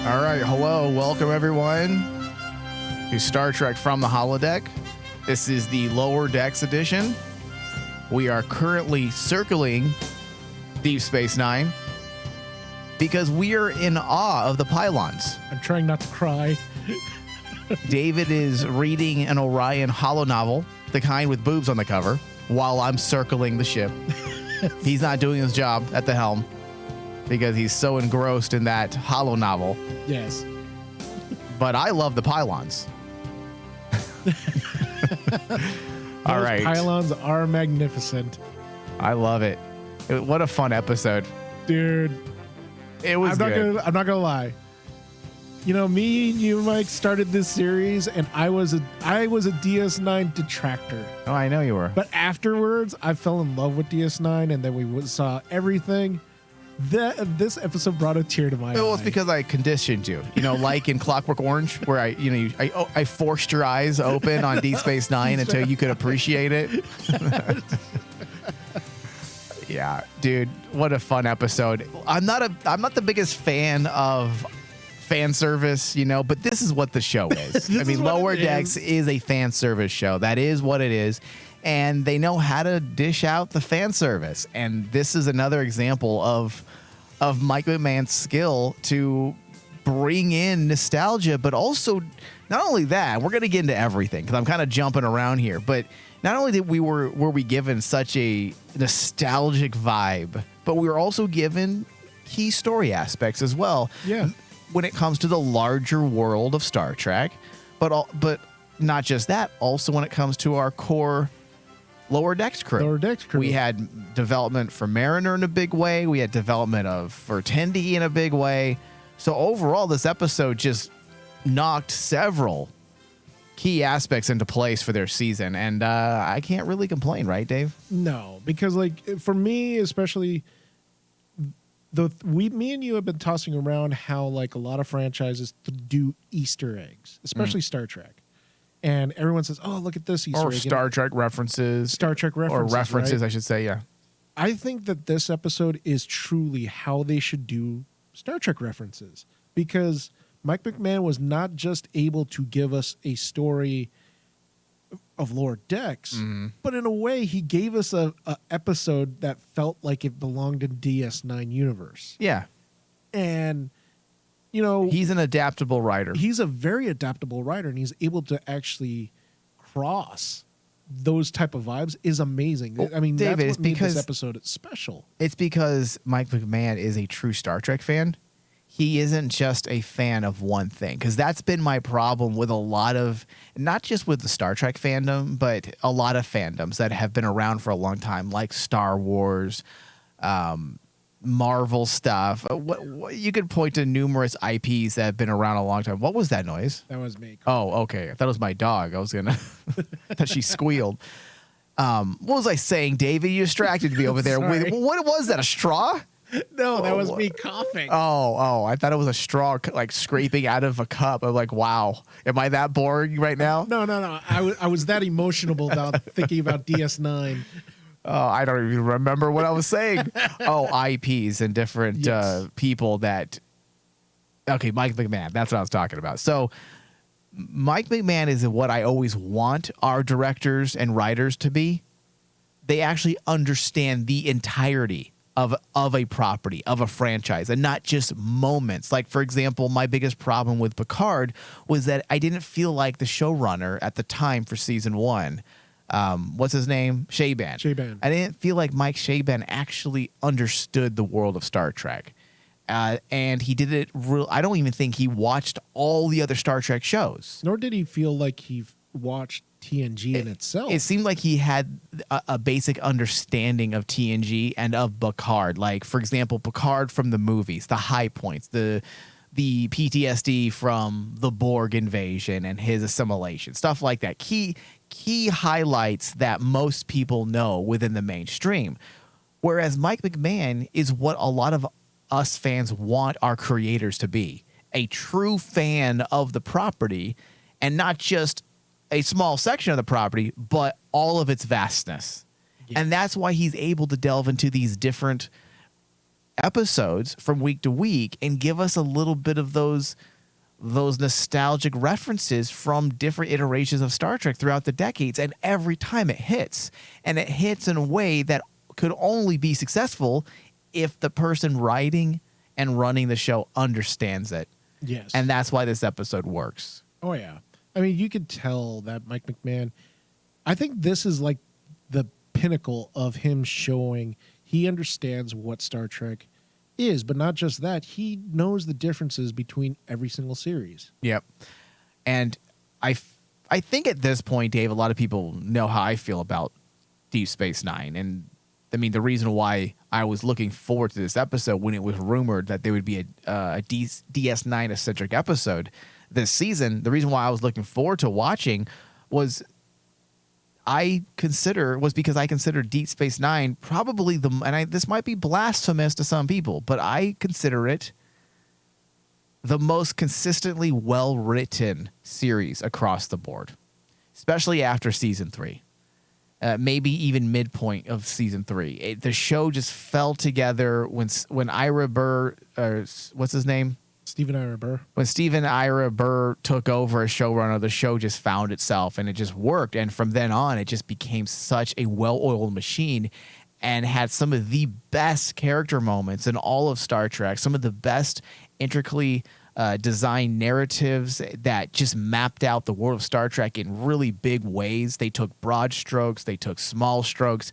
All right, hello, welcome everyone to Star Trek from the Holodeck. This is the Lower Decks edition. We are currently circling Deep Space Nine because we are in awe of the pylons. I'm trying not to cry. David is reading an Orion holonovel, the kind with boobs on the cover, while I'm circling the ship. He's not doing his job at the helm because he's so engrossed in that holonovel. Yes. But I love the pylons. All right. Pylons are magnificent. I love it. What a fun episode. Dude. It was good. I'm not gonna lie. You know, me and you, Mike, started this series and I was a DS9 detractor. Oh, I know you were. But afterwards, I fell in love with DS9 and then we saw everything. This episode brought a tear to my eye. Well, it's because I conditioned you. You know, like in Clockwork Orange, where I forced your eyes open on Deep Space Nine until you could appreciate it. Yeah, dude, what a fun episode. I'm not the biggest fan of fan service, you know, but this is what the show is. I mean, Lower Decks is a fan service show. That is what it is. And they know how to dish out the fan service. And this is another example of Mike McMahon's skill to bring in nostalgia, but also not only that, we're going to get into everything because I'm kind of jumping around here, but not only did were we given such a nostalgic vibe, but we were also given key story aspects as well. Yeah. When it comes to the larger world of Star Trek, but not just that, also when it comes to our core Lower Decks crew. We had development for Mariner in a big way. We had development for Tendi in a big way. So overall, this episode just knocked several key aspects into place for their season. And I can't really complain, right, Dave? No, because like for me, especially, me and you have been tossing around how like a lot of franchises do Easter eggs, especially Star Trek. And everyone says, oh, look at this Easter egg. Or Star Trek references. Or references, right? I should say, yeah. I think that this episode is truly how they should do Star Trek references. Because Mike McMahon was not just able to give us a story of Lower Decks, but in a way, he gave us a episode that felt like it belonged in DS9 universe. Yeah. And... you know, he's an adaptable writer. He's a very adaptable writer, and he's able to actually cross those type of vibes is amazing. Well, I mean, David, that's what made this episode special. It's because Mike McMahon is a true Star Trek fan. He isn't just a fan of one thing, because that's been my problem with a lot of, not just with the Star Trek fandom, but a lot of fandoms that have been around for a long time, like Star Wars, Marvel stuff. What you could point to numerous IPs that have been around a long time. What was that noise? That was me. Oh, okay. I thought it was my dog. I was gonna that she squealed. What was I saying, David? You distracted me over there. With, what was that? A straw? No, that was me coughing. Oh! I thought it was a straw, like scraping out of a cup. I'm like, wow. Am I that boring right now? No. I was that emotional about thinking about DS9. Oh, I don't even remember what I was saying. IPs and different people that... Okay, Mike McMahon. That's what I was talking about. So Mike McMahon is what I always want our directors and writers to be. They actually understand the entirety of a property, of a franchise, and not just moments. Like, for example, my biggest problem with Picard was that I didn't feel like the showrunner at the time for season 1... what's his name? Shaban. I didn't feel like Mike Shaban actually understood the world of Star Trek. And he did it I don't even think he watched all the other Star Trek shows. Nor did he feel like he watched TNG in itself. It seemed like he had a basic understanding of TNG and of Picard. Like, for example, Picard from the movies, the high points, the PTSD from the Borg invasion and his assimilation, stuff like that. Key highlights that most people know within the mainstream. Whereas Mike McMahon is what a lot of us fans want our creators to be, a true fan of the property, and not just a small section of the property, but all of its vastness. Yes. And that's why he's able to delve into these different episodes from week to week and give us a little bit of those nostalgic references from different iterations of Star Trek throughout the decades. And every time it hits, and it hits in a way that could only be successful if the person writing and running the show understands it. Yes. And that's why this episode works. Oh, yeah. I mean, you could tell that Mike McMahon, I think this is like the pinnacle of him showing he understands what Star Trek is, but not just that, he knows the differences between every single series. Yep. And I think at this point, Dave, a lot of people know how I feel about Deep Space Nine. And I mean, the reason why I was looking forward to this episode when it was rumored that there would be a DS9-centric episode this season, the reason why I was looking forward to watching was because I consider Deep Space Nine probably this might be blasphemous to some people, but I consider it the most consistently well-written series across the board, especially after season 3. Maybe even midpoint of season 3. The show just fell together when Ira Burr, what's his name? Stephen Ira Burr. When Stephen Ira Burr took over as showrunner, the show just found itself and it just worked. And from then on, it just became such a well-oiled machine and had some of the best character moments in all of Star Trek, some of the best intricately designed narratives that just mapped out the world of Star Trek in really big ways. They took broad strokes, they took small strokes.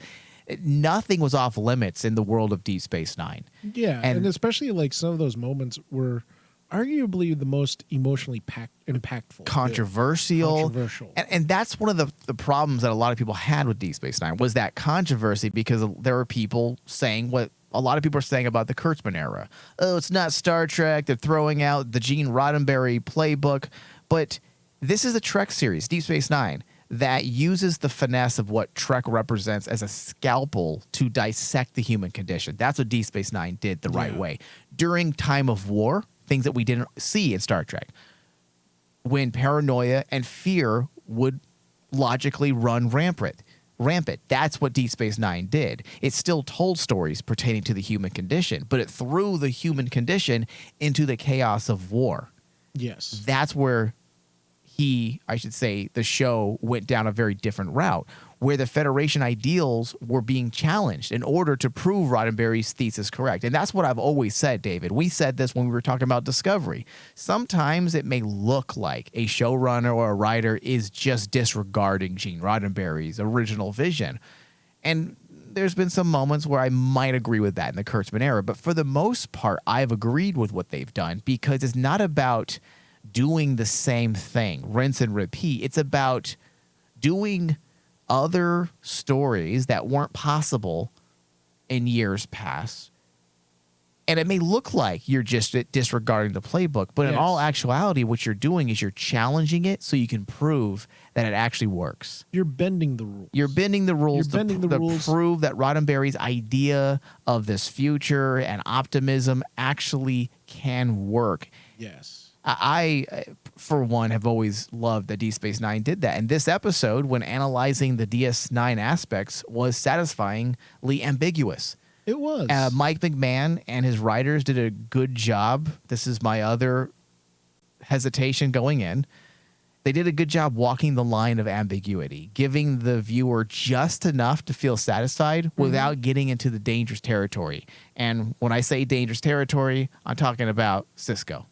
Nothing was off limits in the world of Deep Space Nine. Yeah, and especially like some of those moments were arguably the most emotionally impactful. Controversial. And that's one of the problems that a lot of people had with Deep Space Nine was that controversy, because there were people saying what a lot of people are saying about the Kurtzman era. Oh, it's not Star Trek. They're throwing out the Gene Roddenberry playbook. But this is a Trek series, Deep Space Nine, that uses the finesse of what Trek represents as a scalpel to dissect the human condition. That's what Deep Space Nine did the right way. During time of war, things that we didn't see in Star Trek, when paranoia and fear would logically run rampant. That's what Deep Space Nine did. It still told stories pertaining to the human condition, but it threw the human condition into the chaos of war. Yes. That's where the show went down a very different route, where the Federation ideals were being challenged in order to prove Roddenberry's thesis correct. And that's what I've always said, David. We said this when we were talking about Discovery. Sometimes it may look like a showrunner or a writer is just disregarding Gene Roddenberry's original vision. And there's been some moments where I might agree with that in the Kurtzman era. But for the most part, I've agreed with what they've done, because it's not about doing the same thing, rinse and repeat. It's about doing other stories that weren't possible in years past. And it may look like you're just disregarding the playbook, but in all actuality, what you're doing is you're challenging it so you can prove that it actually works. You're bending the rules. You're bending the rules to prove that Roddenberry's idea of this future and optimism actually can work. Yes. I, for one, have always loved that Deep Space Nine did that. And this episode, when analyzing the DS9 aspects, was satisfyingly ambiguous. It was. Mike McMahon and his writers did a good job. This is my other hesitation going in. They did a good job walking the line of ambiguity, giving the viewer just enough to feel satisfied without getting into the dangerous territory. And when I say dangerous territory, I'm talking about Cisco.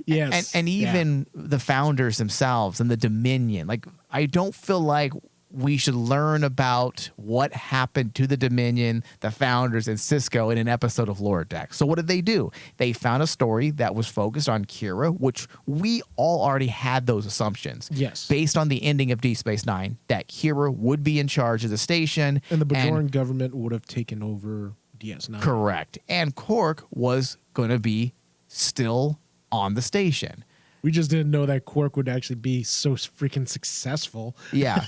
Yes. And even the founders themselves and the Dominion. Like, I don't feel like we should learn about what happened to the Dominion, the founders, and Cisco in an episode of Holodeck. So what did they do? They found a story that was focused on Kira, which we all already had those assumptions. Yes. Based on the ending of Deep Space Nine, that Kira would be in charge of the station. And the Bajoran government would have taken over DS9. Correct. And Quark was going to be still on the station. We just didn't know that Quark would actually be so freaking successful. Yeah.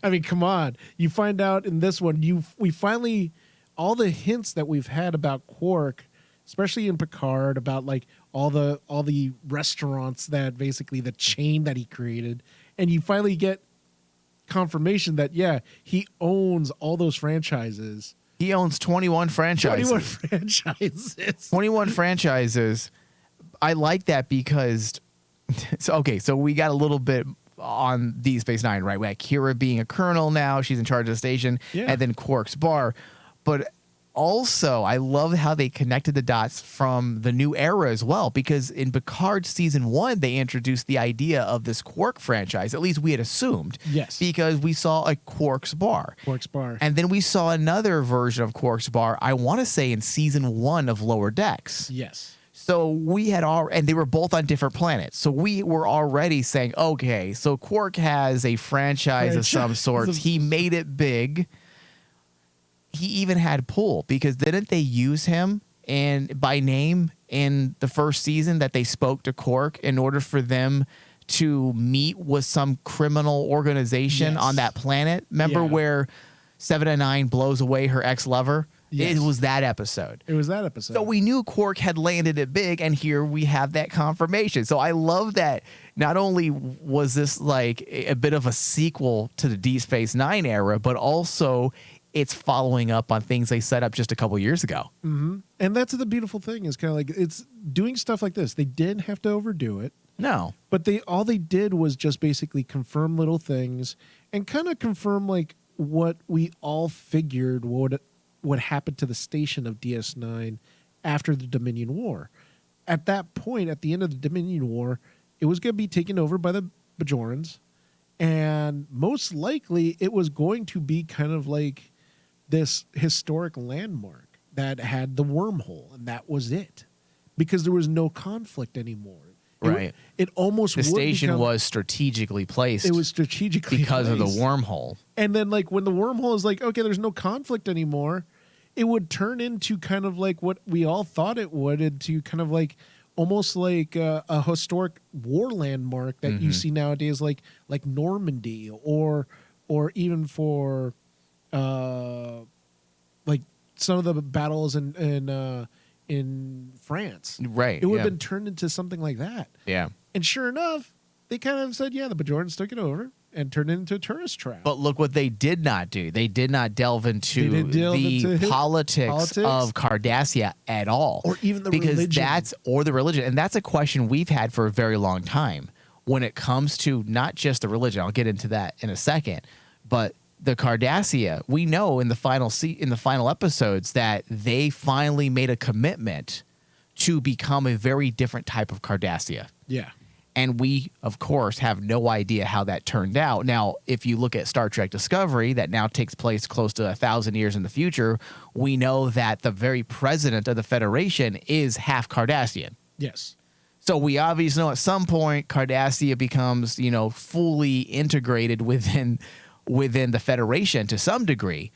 I mean, come on. You find out in this one, we finally, all the hints that we've had about Quark, especially in Picard, about like all the restaurants that basically the chain that he created, and you finally get confirmation that, yeah, he owns all those franchises He owns 21 franchises. 21 franchises. 21 franchises. I like that because, so we got a little bit on Deep Space Nine, right? We had Kira being a colonel now. She's in charge of the station. Yeah. And then Quark's bar. But also, I love how they connected the dots from the new era as well, because in Picard season 1, they introduced the idea of this Quark franchise. At least we had assumed. Yes. Because we saw a Quark's bar. Quark's bar. And then we saw another version of Quark's bar, I want to say in season 1 of Lower Decks. Yes. So we had and they were both on different planets. So we were already saying, okay, so Quark has a franchise of some sorts. He made it big. He even had pull, because didn't they use him by name in the first season that they spoke to Quark in order for them to meet with some criminal organization on that planet? Remember where 709 blows away her ex-lover? Yes. It was that episode. It was that episode. So we knew Quark had landed it big, and here we have that confirmation. So I love that not only was this like a bit of a sequel to the Deep Space Nine era, but also it's following up on things they set up just a couple years ago. Mm-hmm. And that's the beautiful thing, is kind of like, it's doing stuff like this. They didn't have to overdo it. No. But all they did was just basically confirm little things and kind of confirm like what we all figured what happened to the station of DS9 after the Dominion War. At that point, at the end of the Dominion War, it was going to be taken over by the Bajorans, and most likely it was going to be kind of like this historic landmark that had the wormhole, and that was it, because there was no conflict anymore. Right. It almost the station was strategically placed. It was strategically because placed. of the wormhole. And then, like, when the wormhole is like, okay, there's no conflict anymore, it would turn into kind of like what we all thought it would, into kind of like almost like a historic war landmark that you see nowadays, like Normandy, or even for like some of the battles in France. Right. It would have been turned into something like that. Yeah. And sure enough, they kind of said, yeah, the Bajorans took it over and turned it into a tourist trap. But look what they did not do. They did not delve into the politics of Cardassia at all. Or even the religion. Or the religion. And that's a question we've had for a very long time when it comes to not just the religion. I'll get into that in a second. But the Cardassia, we know in the final episodes that they finally made a commitment to become a very different type of Cardassia. Yeah. And we, of course, have no idea how that turned out. Now, if you look at Star Trek Discovery, that now takes place close to 1,000 years in the future, we know that the very president of the Federation is half Cardassian. Yes. So we obviously know at some point Cardassia becomes, fully integrated within the Federation to some degree.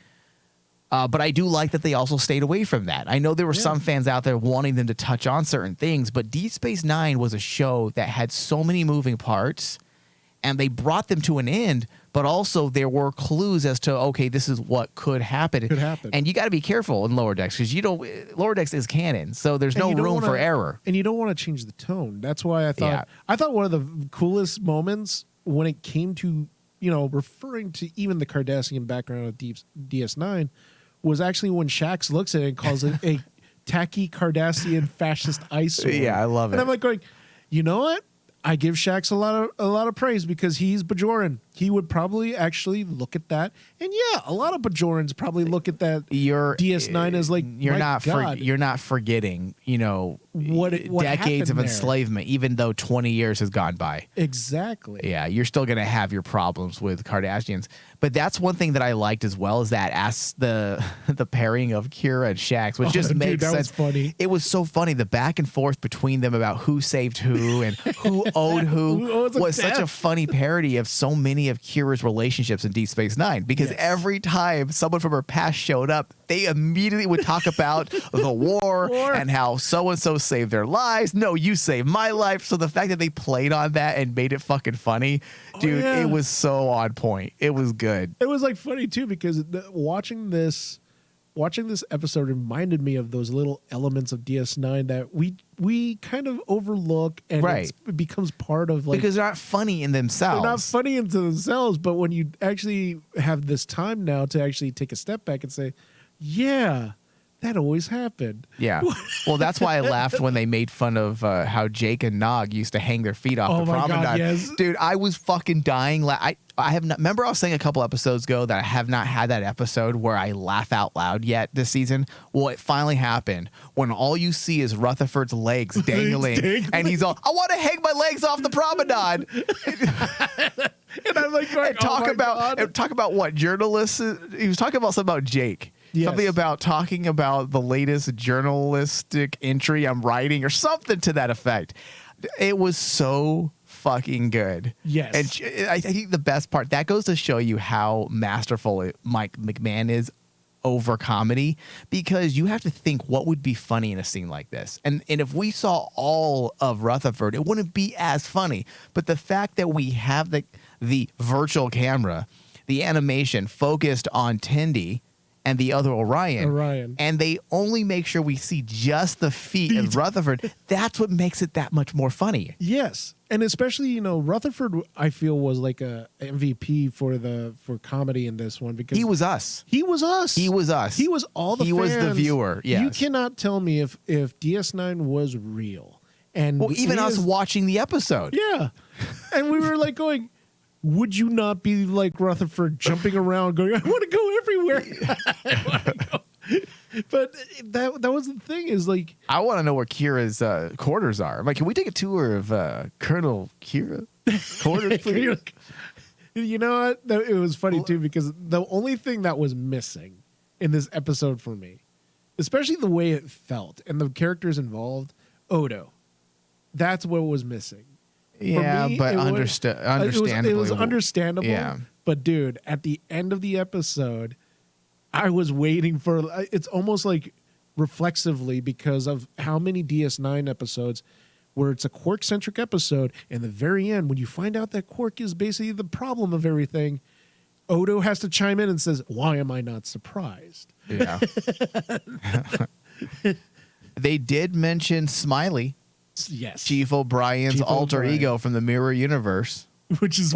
But I do like that they also stayed away from that. I know there were some fans out there wanting them to touch on certain things, but Deep Space Nine was a show that had so many moving parts, and they brought them to an end, but also there were clues as to, okay, this is what could happen. And you got to be careful in Lower Decks, because Lower Decks is canon, so there's no room for error. And you don't want to change the tone. That's why I thought one of the coolest moments when it came to, referring to even the Cardassian background of DS9 was actually when Shax looks at it and calls it a tacky Cardassian fascist eyesore. Yeah, I love it. And I'm like going, you know what? I give Shax a lot of praise, because he's Bajoran. He would probably actually look at that, and yeah, a lot of Bajorans probably look at that DS9 as like, you're not forgetting, what decades of there. enslavement, even though 20 years has gone by. Exactly. Yeah, you're still gonna have your problems with Cardassians, but that's one thing that I liked as well, is that the pairing of Kira and Shax, which just makes sense. Was funny. It was so funny, the back and forth between them about who saved who and who owed who was such a funny parody of so many of Kira's relationships in Deep Space Nine, because every time someone from her past showed up, they immediately would talk about the war and how so-and-so saved their lives. No, you saved my life. So the fact that they played on that and made it fucking funny, dude, it was so on point. It was good. It was like funny too, because watching this episode reminded me of those little elements of DS9 that we kind of overlook, and it becomes part of, like, because they're not funny in themselves. They're not funny into themselves, but when you actually have this time now to actually take a step back and say, yeah, that always happened. Yeah. Well, that's why I laughed when they made fun of how Jake and Nog used to hang their feet off the my promenade. God, yes. Dude, I was fucking dying. I have not. Remember, I was saying a couple episodes ago that I have not had that episode where I laugh out loud yet this season. Well, it finally happened when all you see is Rutherford's legs dangling, and he's all, "I want to hang my legs off the promenade." And I'm like, going, talk about what journalists. He was talking about something about Jake. Yes. Something about talking about the latest journalistic entry I'm writing or something to that effect. It was so fucking good. Yes. And I think the best part, that goes to show you how masterful Mike McMahon is over comedy, because you have to think what would be funny in a scene like this. And if we saw all of Rutherford, it wouldn't be as funny. But the fact that we have the virtual camera, the animation focused on Tendi and the other Orion, and they only make sure we see just the feet of Rutherford, that's what makes it that much more funny. Yes. And especially, Rutherford, I feel, was like a MVP for comedy in this one, because He was us. He was us. He was us. He was all the He fans. was the viewer. Yes. You cannot tell me if DS9 was real. And Well, even us watching the episode. Yeah. And we were like going, would you not be like Rutherford, jumping around going, I want to go everywhere. I wanna go. But that was the thing, is like, I want to know where Kira's quarters are. I'm like, can we take a tour of Colonel Kira quarters, please? You know what? It was funny too, because the only thing that was missing in this episode for me, especially the way it felt and the characters involved, Odo. That's what was missing. Yeah, me, but understandably. It was understandable. Yeah. But dude, at the end of the episode, I was waiting for, it's almost like reflexively, because of how many DS9 episodes where it's a Quark-centric episode, and the very end, when you find out that Quark is basically the problem of everything, Odo has to chime in and says, why am I not surprised? Yeah. They did mention Smiley. Yes. Chief O'Brien's alter ego from the Mirror Universe. Which is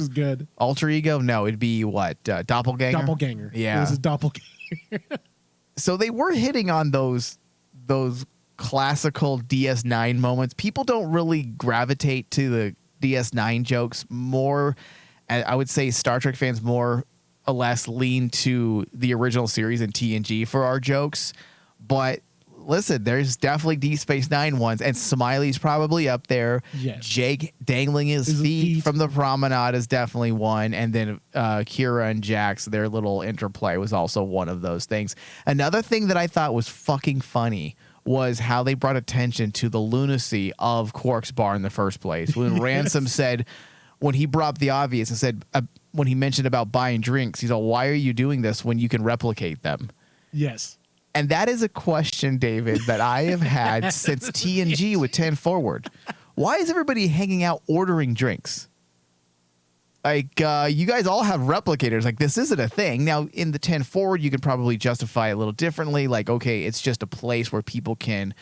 good. Alter ego? No, it'd be what? Doppelganger? Doppelganger. Yeah. It was a doppelganger. So they were hitting on those classical DS9 moments. People don't really gravitate to the DS9 jokes more. I would say Star Trek fans more or less lean to the original series and TNG for our jokes. But listen, there's definitely Deep Space Nine ones, and Smiley's probably up there. Yes. Jake dangling his feet from the promenade is definitely one, and then Kira and Jax, their little interplay was also one of those things. Another thing that I thought was fucking funny was how they brought attention to the lunacy of Quark's bar in the first place. When Ransom said, when he brought up the obvious and said, when he mentioned about buying drinks, he's like, why are you doing this when you can replicate them? Yes. And that is a question, David, that I have had since TNG with 10 Forward. Why is everybody hanging out ordering drinks? Like, you guys all have replicators. Like, this isn't a thing. Now, in the 10 Forward, you can probably justify it a little differently. Like, okay, it's just a place where people can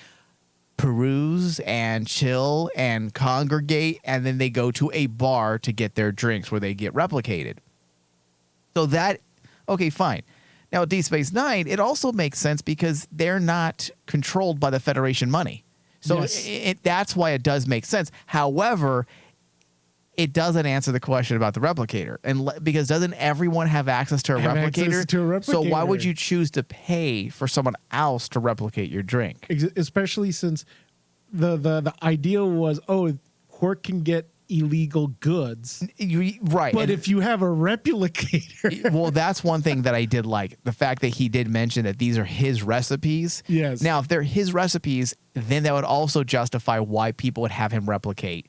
peruse and chill and congregate, and then they go to a bar to get their drinks where they get replicated. So that, okay, fine. Now, at Deep Space Nine, it also makes sense because they're not controlled by the Federation money. So Yes. That's why it does make sense. However, it doesn't answer the question about the replicator. Because doesn't everyone have access to a replicator? So why would you choose to pay for someone else to replicate your drink? Especially since the idea was, Quark can get illegal goods. Right. But if you have a replicator. Well, that's one thing that I did like. The fact that he did mention that these are his recipes. Yes. Now, if they're his recipes, then that would also justify why people would have him replicate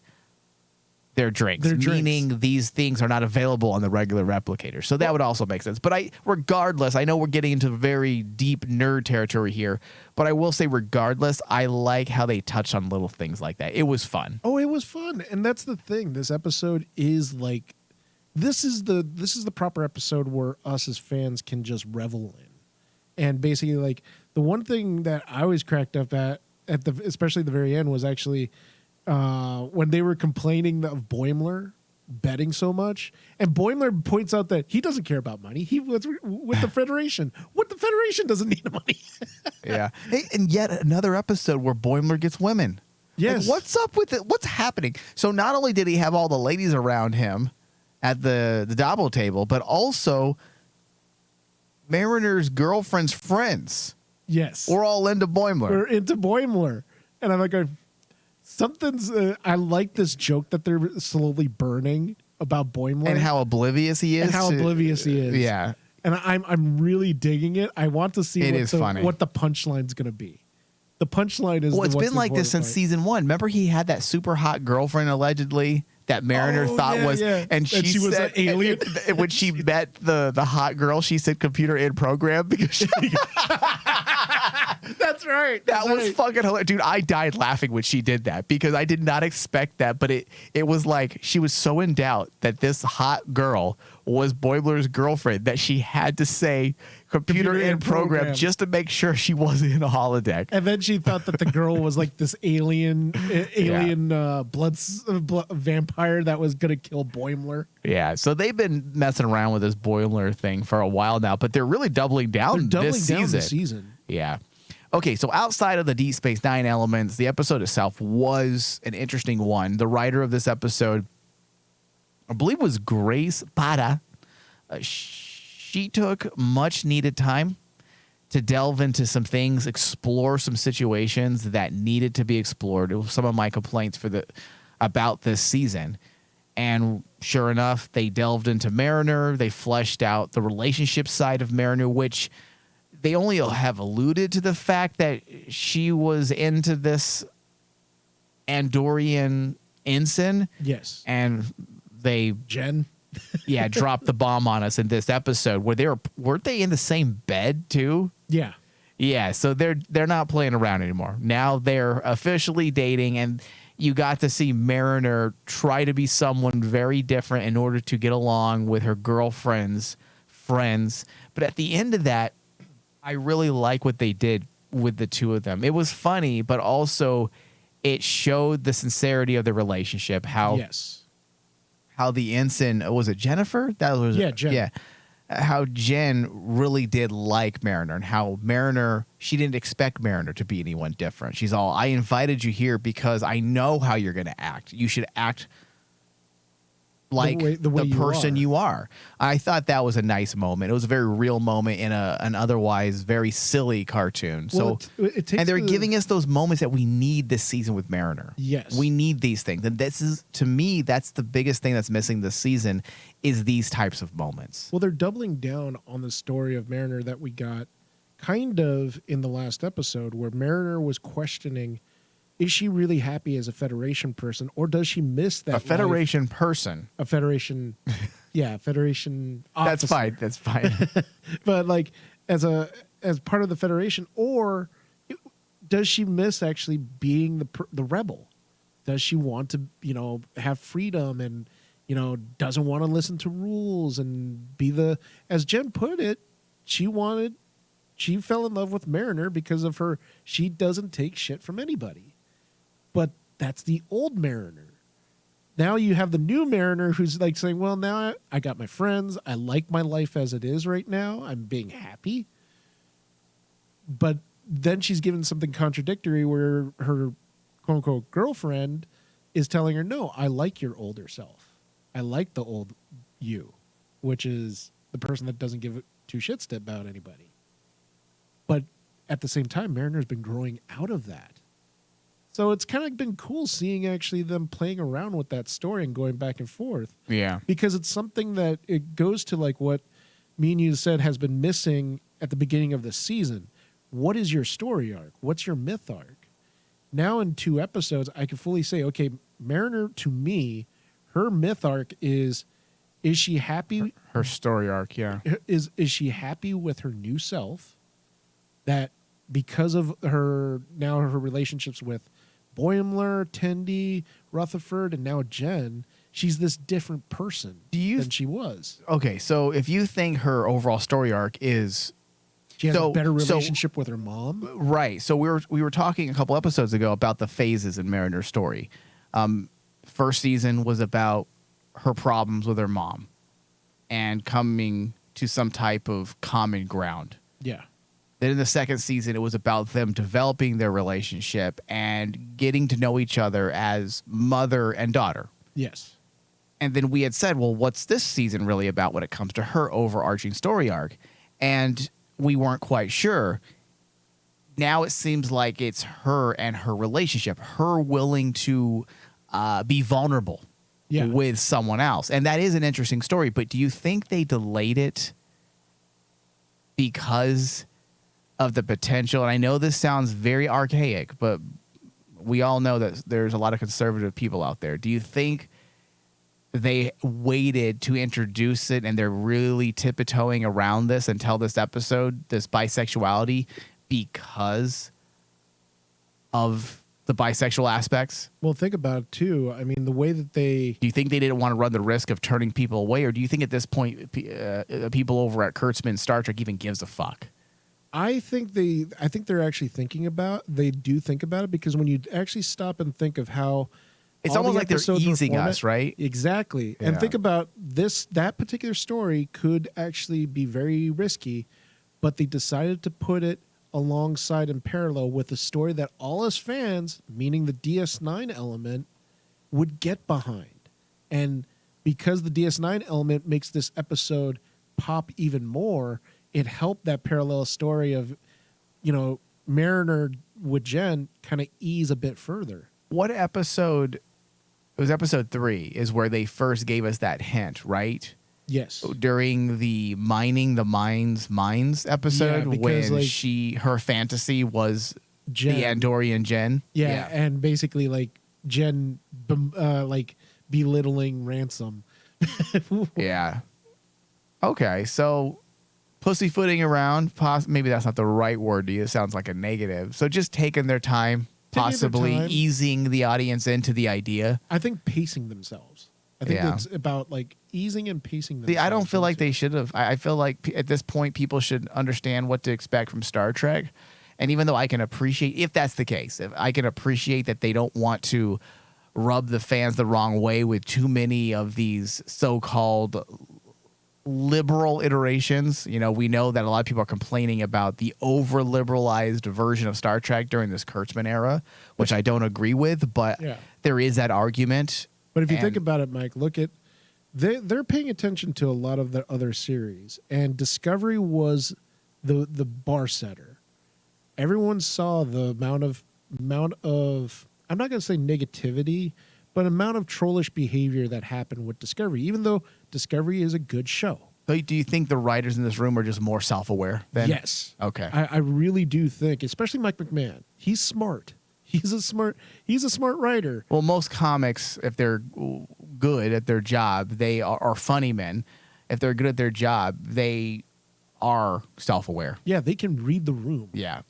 their drinks. Meaning these things are not available on the regular replicator. So that would also make sense. But regardless, I know we're getting into very deep nerd territory here, but I will say regardless, I like how they touch on little things like that. It was fun. Oh, it was fun. And that's the thing. This episode is like, this is the proper episode where us as fans can just revel in. And basically, like, the one thing that I was cracked up at especially the very end, was actually when they were complaining of Boimler betting so much. And Boimler points out that he doesn't care about money. He was with the Federation. What the Federation doesn't need money. Yeah. Hey, and yet another episode where Boimler gets women. Yes. Like, what's up with it? What's happening? So not only did he have all the ladies around him at the Dabo table, but also Mariner's girlfriend's friends. Yes. We're all into Boimler. We're into Boimler. And I'm like, something's, I like this joke that they're slowly burning about Boimler. And how oblivious he is. Yeah. And I'm really digging it. I want to see what the punchline's going to be. The punchline is. Well, it's been like this since season 1. Remember, he had that super hot girlfriend allegedly that Mariner thought was, and she was an alien. And when she met the hot girl, she said "computer in program" because she, that's right. That was fucking hilarious, dude. I died laughing when she did that because I did not expect that, but it was like she was so in doubt that this hot girl was Boimler's girlfriend that she had to say computer in program just to make sure she wasn't in a holodeck. And then she thought that the girl was like this alien blood vampire that was gonna kill Boimler. Yeah, so they've been messing around with this Boimler thing for a while now, but they're really doubling down this season. Yeah. Okay, so outside of the Deep Space Nine elements, the episode itself was an interesting one. The writer of this episode, I believe, was Grace Parra. She took much needed time to delve into some things, explore some situations that needed to be explored. It was some of my complaints about this season. And sure enough, they delved into Mariner. They fleshed out the relationship side of Mariner, which they only have alluded to the fact that she was into this Andorian ensign. Yes. And Jen. Yeah, dropped the bomb on us in this episode where weren't they in the same bed too? Yeah. Yeah, so they're not playing around anymore. Now they're officially dating, and you got to see Mariner try to be someone very different in order to get along with her girlfriend's friends. But at the end of that, I really like what they did with the two of them. It was funny, but also it showed the sincerity of the relationship. How the ensign, was it Jennifer? That was Jen. Yeah. How Jen really did like Mariner, and how Mariner, she didn't expect Mariner to be anyone different. She's all, I invited you here because I know how you're going to act. You should act like the person you are. I thought that was a nice moment. It was a very real moment in an otherwise very silly cartoon. Well, so and they're giving us those moments that we need this season with Mariner. Yes. We need these things. And this is, to me, that's the biggest thing that's missing this season is these types of moments. Well, they're doubling down on the story of Mariner that we got kind of in the last episode, where Mariner was questioning, is she really happy as a Federation person, or does she miss that? A Federation person. A Federation, yeah, Federation officer. That's fine. But like as part of the Federation, or does she miss actually being the rebel? Does she want to, have freedom and, doesn't want to listen to rules and be as Jen put it, she fell in love with Mariner because of her. She doesn't take shit from anybody. But that's the old Mariner. Now you have the new Mariner who's like saying, well, now I got my friends. I like my life as it is right now. I'm being happy. But then she's given something contradictory where her quote unquote girlfriend is telling her, no, I like your older self. I like the old you, which is the person that doesn't give two shits about anybody. But at the same time, Mariner's been growing out of that. So it's kind of been cool seeing actually them playing around with that story and going back and forth. Yeah. Because it's something that it goes to like what me and you said has been missing at the beginning of the season. What is your story arc? What's your myth arc? Now in 2 episodes, I can fully say, okay, Mariner, to me, her myth arc is she happy? Her story arc, yeah. Is she happy with her new self? That because of her relationships with Boimler, Tendi, Rutherford, and now Jen, she's this different person than she was. Okay, so if you think her overall story arc is she has a better relationship with her mom, right? So we were talking a couple episodes ago about the phases in Mariner's story. First season was about her problems with her mom and coming to some type of common ground. Yeah. Then in the second season, it was about them developing their relationship and getting to know each other as mother and daughter. Yes. And then we had said, well, what's this season really about when it comes to her overarching story arc? And we weren't quite sure. Now it seems like it's her and her relationship, her willing to be vulnerable with someone else. And that is an interesting story. But do you think they delayed it because of the potential? And I know this sounds very archaic, but we all know that there's a lot of conservative people out there. Do you think they waited to introduce it and they're really tiptoeing around this until this episode, this bisexuality, because of the bisexual aspects? Well, think about it too. I mean, the way that they... Do you think they didn't want to run the risk of turning people away, or do you think at this point people over at Kurtzman's Star Trek even gives a fuck? I think they're actually thinking about... They do think about it, because when you actually stop and think of how... It's almost like they're easing us, right? Exactly. Yeah. And think about that particular story could actually be very risky, but they decided to put it alongside in parallel with a story that all us fans, meaning the DS9 element, would get behind. And because the DS9 element makes this episode pop even more, it helped that parallel story of, Mariner with Jen kind of ease a bit further. What episode... It was episode 3 is where they first gave us that hint, right? Yes. During the Mining the Mines episode, when her fantasy was Jen. the Andorian Jen. Yeah, and basically Jen belittling Ransom. Yeah. Okay, so pussyfooting around, maybe that's not the right word to use. It sounds like a negative. So just taking their time, possibly easing the audience into the idea. I think pacing themselves. I think it's about easing and pacing themselves. See, I don't feel like they should have. I feel like at this point, people should understand what to expect from Star Trek. And even though I can appreciate, if that's the case, if I can appreciate that they don't want to rub the fans the wrong way with too many of these so-called liberal iterations. We know that a lot of people are complaining about the over-liberalized version of Star Trek during this Kurtzman era, which I don't agree with, but there is that argument. But if you think about it, Mike, look at they're paying attention to a lot of the other series, and Discovery was the bar setter. Everyone saw the amount of I'm not going to say negativity, but amount of trollish behavior that happened with Discovery, even though Discovery is a good show. So do you think the writers in this room are just more self-aware then? Yes. Okay. I really do think, especially Mike McMahon. He's smart. He's a smart writer. Well, most comics, if they're good at their job, they are funny men. If they're good at their job, they are self-aware. Yeah, they can read the room. Yeah.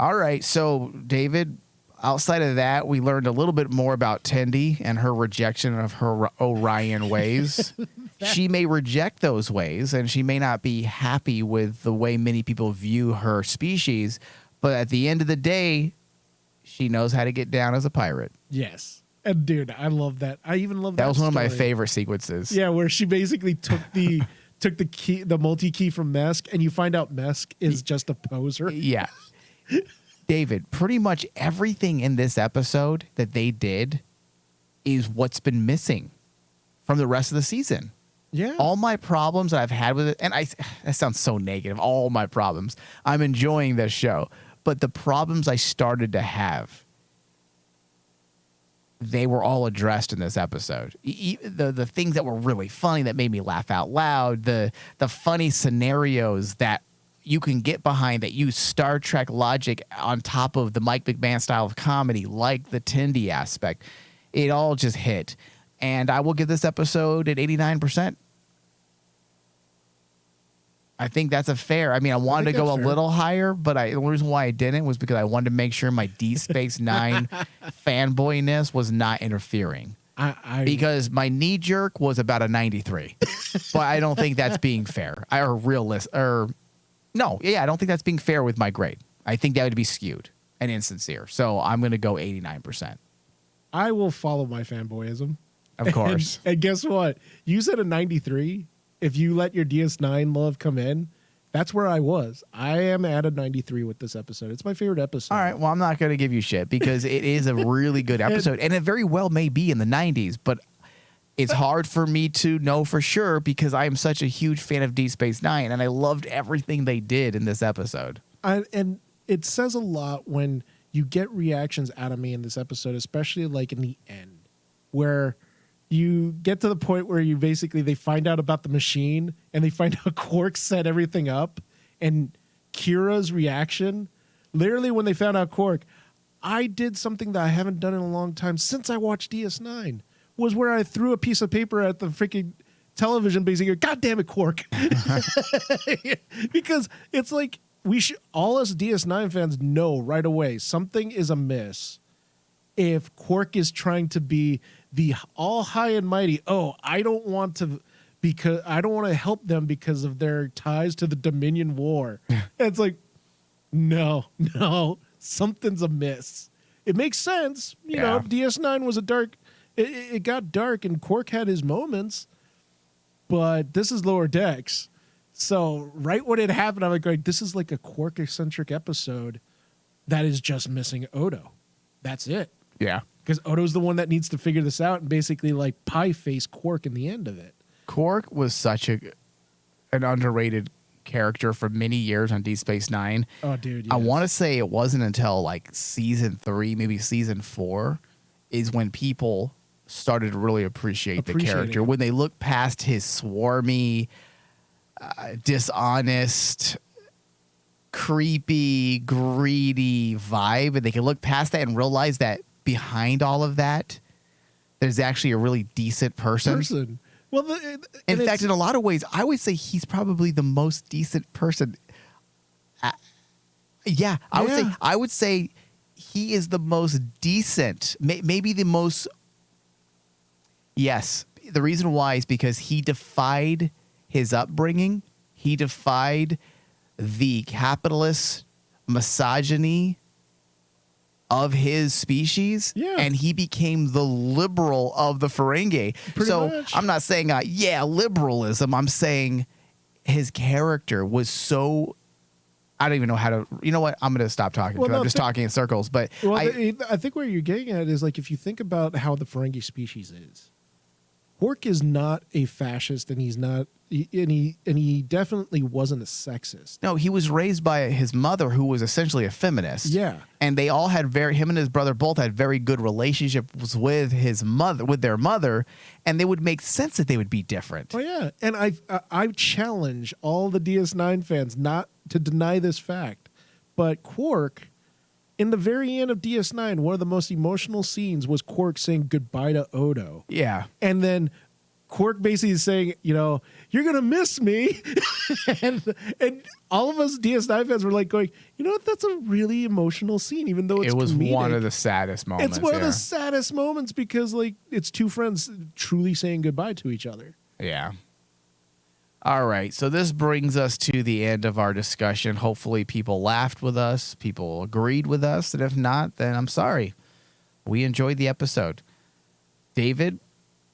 All right. So, David, outside of that, we learned a little bit more about Tendi and her rejection of her Orion ways. She may reject those ways, and she may not be happy with the way many people view her species, but at the end of the day, she knows how to get down as a pirate. Yes. And dude, I love that. I even love that. That was one of my favorite sequences. Yeah, where she basically took the key, the multi-key from Mesk, and you find out Mesk is just a poser. Yeah. David, pretty much everything in this episode that they did is what's been missing from the rest of the season. Yeah. All my problems that I've had with it, and that sounds so negative, all my problems. I'm enjoying this show. But the problems I started to have, they were all addressed in this episode. The things that were really funny, that made me laugh out loud, the funny scenarios that you can get behind that use Star Trek logic on top of the Mike McMahon style of comedy, like the Tendi aspect. It all just hit. And I will give this episode an 89%. I think that's a fair. I mean, I wanted to go a little higher, but the reason why I didn't was because I wanted to make sure my Deep Space Nine fanboyness was not interfering. Because my knee jerk was about a 93, but I don't think that's being fair or realistic. No, I don't think that's being fair with my grade. I think that would be skewed and insincere. So I'm going to go 89%. I will follow my fanboyism. Of course. And guess what? You said a 93. If you let your DS9 love come in, that's where I was. I am at a 93 with this episode. It's my favorite episode. All right. Well, I'm not going to give you shit because it is a really good episode. And it very well may be in the 90s, but it's hard for me to know for sure because I am such a huge fan of Deep Space Nine, and I loved everything they did in this episode. And it says a lot when you get reactions out of me in this episode, especially like in the end, where you get to the point where you basically, they find out about the machine and they find out Quark set everything up, and Kira's reaction, literally when they found out Quark, I did something that I haven't done in a long time since I watched DS9, was where I threw a piece of paper at the freaking television, basically, God damn it, Quark. Because it's like, all us DS9 fans know right away something is amiss if Quark is trying to be the all high and mighty. Oh, I don't want to help them because of their ties to the Dominion War. And it's like, no, something's amiss. It makes sense. You know, DS9 was it got dark and Quark had his moments, but this is Lower Decks. So right when it happened, I'm like going, this is like a Quark-eccentric episode that is just missing Odo. That's it. Yeah. Because Odo's the one that needs to figure this out and basically like pie face Quark in the end of it. Quark was such an underrated character for many years on Deep Space Nine. Oh, dude. Yes. I want to say it wasn't until like season 3, maybe season 4, is when people started to really appreciate the character. Him. When they looked past his swarmy, dishonest, creepy, greedy vibe, and they can look past that and realize that behind all of that, there's actually a really decent person. Well, in fact, in a lot of ways, I would say he's probably the most decent person. I would say he is the most decent, maybe the most. Yes, the reason why is because he defied his upbringing. He defied the capitalist misogyny of his species, and he became the liberal of the Ferengi. So much. I'm not saying, liberalism. I'm saying his character was so. I don't even know how to. You know what? I'm going to stop talking because I'm just talking in circles. But I think where you're getting at is like if you think about how the Ferengi species is, Quark is not a fascist, and he's not. And he definitely wasn't a sexist. No, he was raised by his mother, who was essentially a feminist. Yeah, and they all had him and his brother both had very good relationships with their mother, and they would make sense that they would be different. Oh yeah, and I challenge all the DS9 fans not to deny this fact, but Quark, in the very end of DS9, one of the most emotional scenes was Quark saying goodbye to Odo. Yeah, and then Quark basically is saying, you're going to miss me. and all of us DS9 fans were like going, you know what? That's a really emotional scene, even though it was comedic. One of the saddest moments. It's one of the saddest moments because like it's two friends truly saying goodbye to each other. Yeah. All right. So this brings us to the end of our discussion. Hopefully people laughed with us. People agreed with us. And if not, then I'm sorry. We enjoyed the episode. David,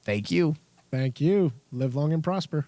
thank you. Thank you. Live long and prosper.